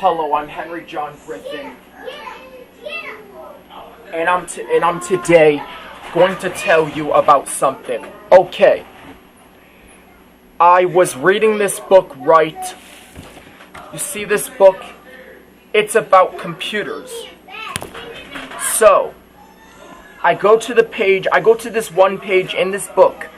Hello, I'm Henry John Griffin, and I'm today going to tell you about something. Okay, I was reading this book, right? You see this book? It's about computers. So, I go to this one page in this book,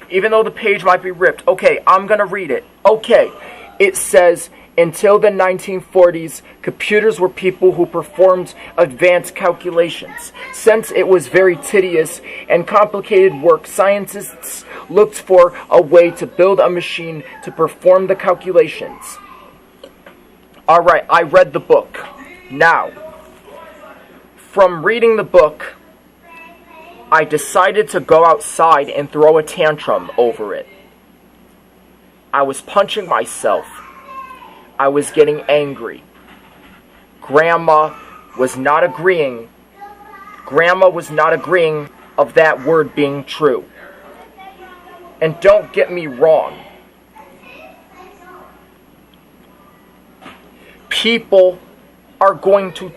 even though the page might be ripped. Okay, I'm gonna read it. Okay, it says, until the 1940s, computers were people who performed advanced calculations. Since it was very tedious and complicated work, scientists looked for a way to build a machine to perform the calculations. Alright, I read the book. Now, from reading the book, I decided to go outside and throw a tantrum over it. I was punching myself. I was getting angry. Grandma was not agreeing of that word being true. And don't get me wrong. People are going to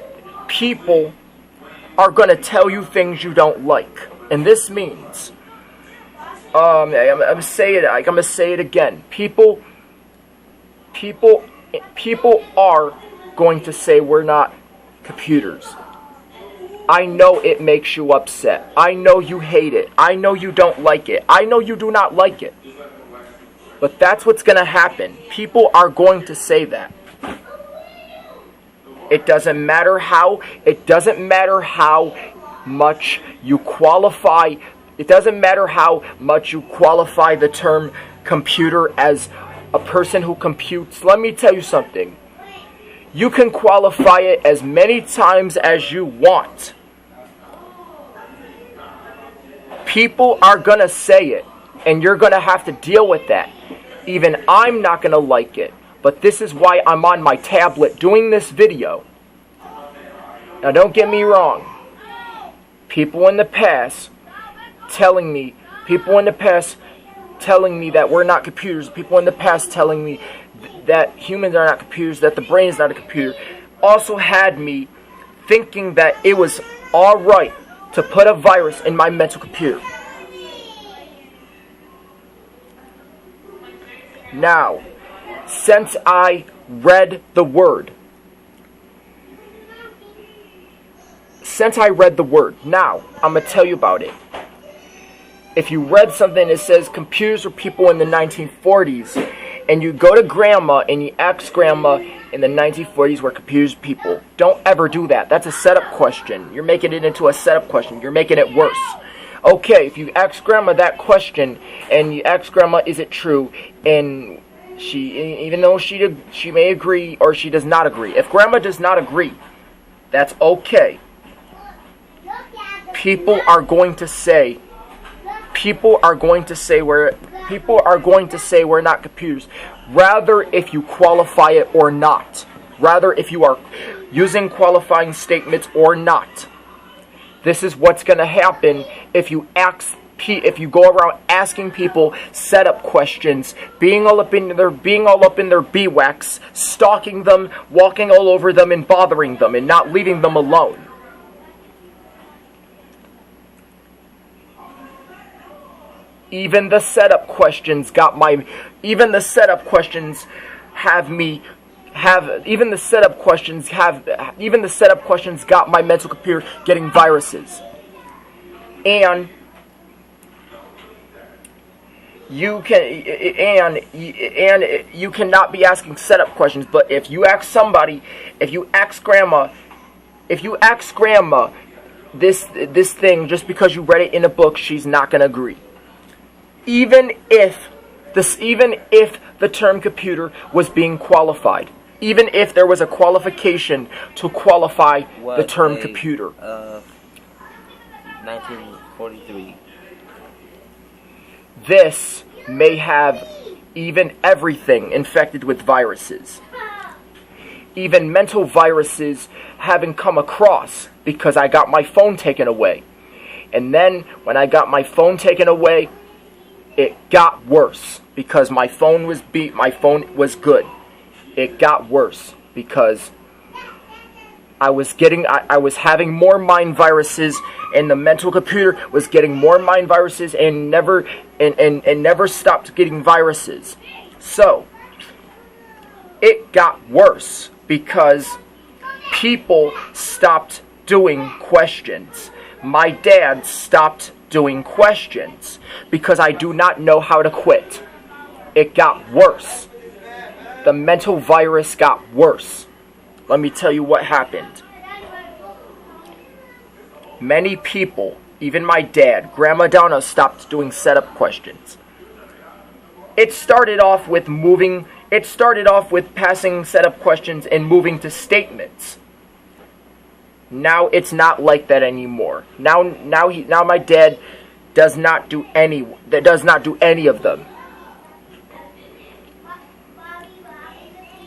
tell you things you don't like. And this means, I'm gonna say it again. People are going to say we're not computers. I know it makes you upset. I know you hate it. I know you don't like it. I know you do not like it. But that's what's going to happen. People are going to say that. It doesn't matter how much you qualify. It doesn't matter how much you qualify the term computer as a person who computes. Let me tell you something. You can qualify it as many times as you want. People are gonna say it, and you're gonna have to deal with that. Even I'm not gonna like it, but this is why I'm on my tablet doing this video. Now don't get me wrong. People in the past telling me that we're not computers, people in the past telling me that humans are not computers, that the brain is not a computer, also had me thinking that it was alright to put a virus in my mental computer. Now, since I read the word, now I'm going to tell you about it. If you read something that says computers were people in the 1940s, and you go to grandma and you ask grandma in the 1940s were computers people, don't ever do that. That's a setup question. You're making it into a setup question. You're making it worse. Okay, if you ask grandma that question, and you ask grandma, is it true, and even though she may agree or she does not agree. If grandma does not agree, that's okay. People are going to say we're not computers, rather if you qualify it or not, rather if you are using qualifying statements or not. This is what's going to happen if you go around asking people setup questions, being all up in their beeswax, stalking them, walking all over them, and bothering them, and not leaving them alone. Even the setup questions got my mental computer getting viruses. And you cannot be asking setup questions, but if you ask grandma this thing just because you read it in a book, she's not going to agree. Even if the term computer was being qualified, even if there was a qualification to qualify the term computer. 1943. This may have even everything infected with viruses. Even mental viruses haven't come across because I got my phone taken away. And then when I got my phone taken away, it got worse because my phone was good. It got worse because I was having more mind viruses, and the mental computer was getting more mind viruses and never stopped getting viruses. So it got worse because people stopped doing questions. My dad stopped doing questions because I do not know how to quit. It got worse. The mental virus got worse. Let me tell you what happened. Many people, even my dad, Grandma Donna, stopped doing setup questions. It started off with passing setup questions and moving to statements. Now it's not like that anymore. Now my dad does not do any of them.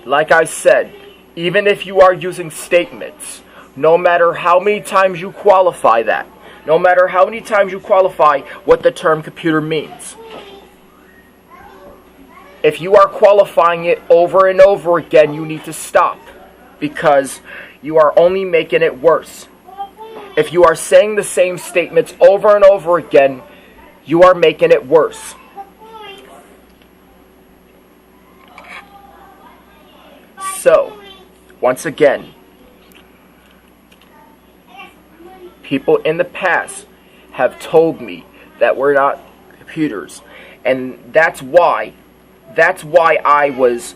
Like I said, even if you are using statements, no matter how many times you qualify that, no matter how many times you qualify what the term computer means, if you are qualifying it over and over again, you need to stop, because you are only making it worse. If you are saying the same statements over and over again, you are making it worse. So, once again, people in the past have told me that we're not computers, and that's why I was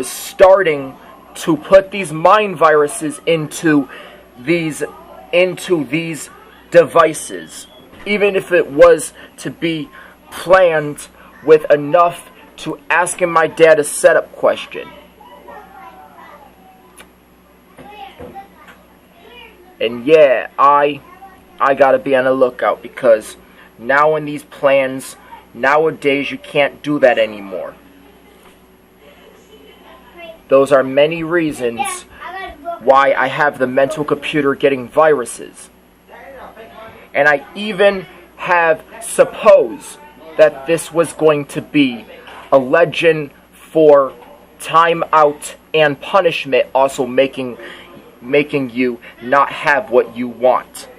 starting to put these mind viruses into these devices, even if it was to be planned with enough to asking my dad a setup question. And yeah, I gotta be on the lookout, because now in these plans, nowadays you can't do that anymore. Those are many reasons why I have the mental computer getting viruses. And I even have supposed that this was going to be a legend for timeout and punishment, also making you not have what you want.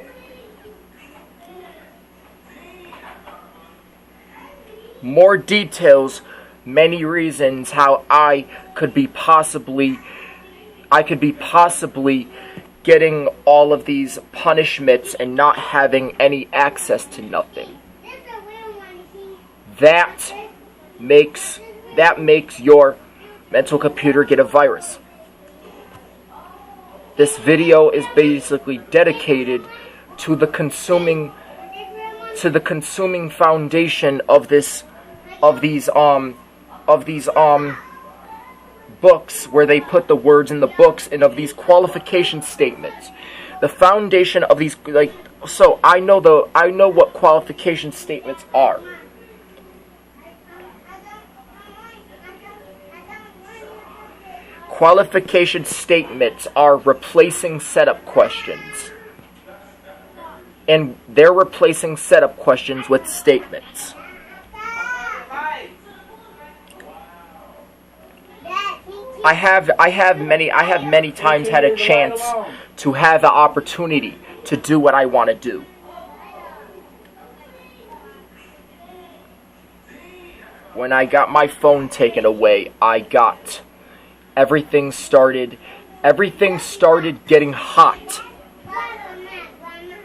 More details, many reasons how I could be possibly getting all of these punishments and not having any access to nothing. That makes your mental computer get a virus. This video is basically dedicated to the consuming foundation of these books, where they put the words in the books, and of these qualification statements. The foundation of these, so I know what qualification statements are. Qualification statements are replacing setup questions. And they're replacing setup questions with statements. I have many times had a chance to have the opportunity to do what I want to do. When I got my phone taken away, everything started getting hot.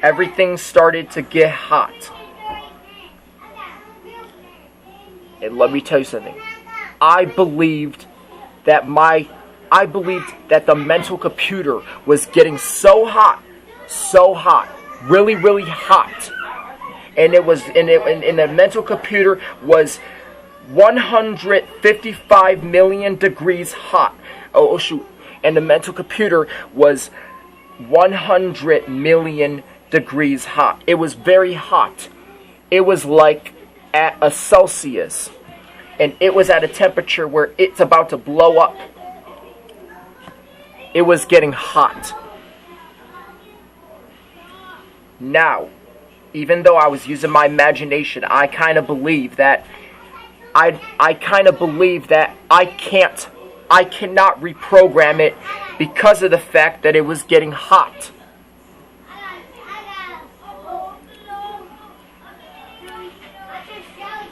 Everything started to get hot. And let me tell you something. I believed that the mental computer was getting so hot, really, really hot. And the mental computer was 155 million degrees hot. Oh shoot. And the mental computer was 100 million degrees hot. It was very hot. It was like at a Celsius. And it was at a temperature where it's about to blow up. It was getting hot. Now, even though I was using my imagination, I kind of believe that I can't I cannot reprogram it because of the fact that it was getting hot.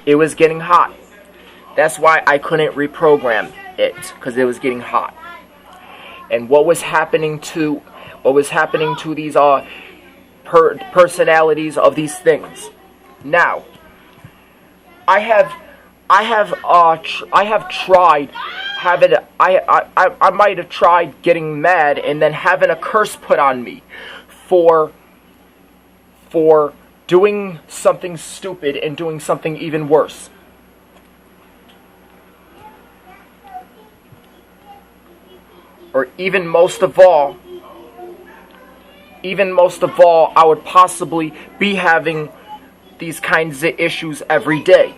It was getting hot. That's why I couldn't reprogram it, because it was getting hot. And what was happening to these personalities of these things? Now, I might have tried getting mad and then having a curse put on me for doing something stupid and doing something even worse. Or even most of all, I would possibly be having these kinds of issues every day.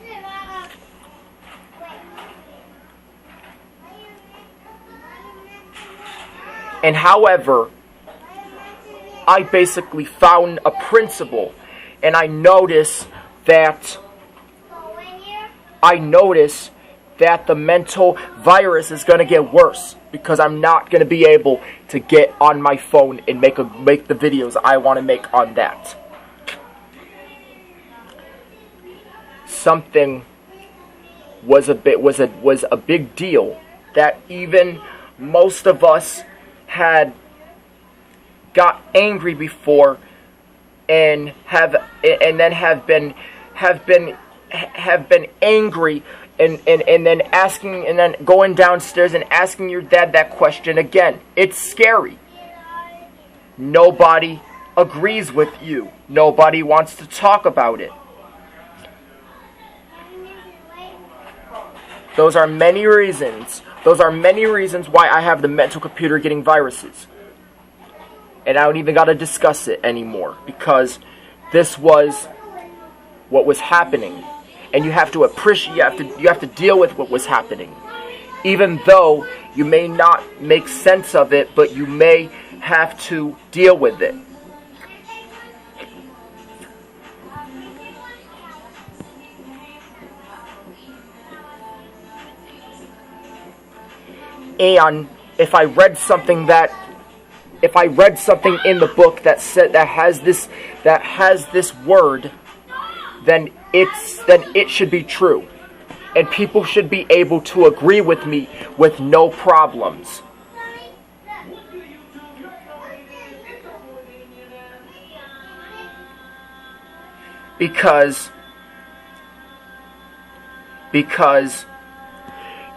And however, I basically found a principle, and I notice that the mental virus is going to get worse, because I'm not going to be able to get on my phone and make the videos I want to make on that. Something was a big deal that even most of us had got angry before and then have been angry and then going downstairs and asking your dad that question again. It's scary. Nobody agrees with you. Nobody wants to talk about it. Those are many reasons why I have the mental computer getting viruses. And I don't even got to discuss it anymore, because this was what was happening. And you have to appreciate, you have to deal with what was happening. Even though you may not make sense of it, but you may have to deal with it. And if I read something in the book that has this word, then it should be true, and people should be able to agree with me with no problems. Because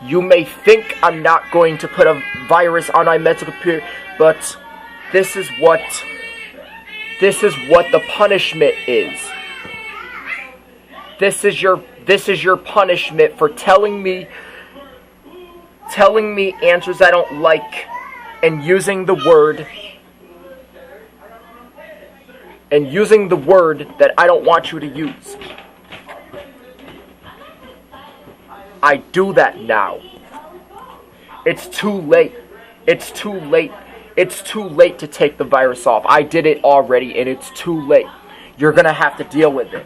you may think I'm not going to put a virus on my mental computer, but this is what the punishment is. This is your punishment for telling me answers I don't like and using the word that I don't want you to use. I do that now. It's too late. It's too late. It's too late to take the virus off. I did it already, and it's too late. You're going to have to deal with it.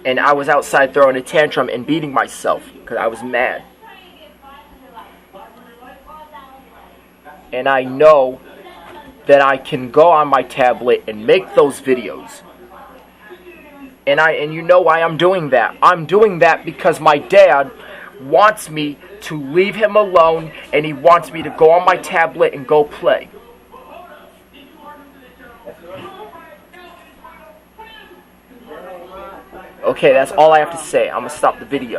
And I was outside throwing a tantrum and beating myself because I was mad. And I know that I can go on my tablet and make those videos. And you know why I'm doing that. I'm doing that because my dad wants me to leave him alone, and he wants me to go on my tablet and go play. Okay, that's all I have to say. I'm going to stop the video.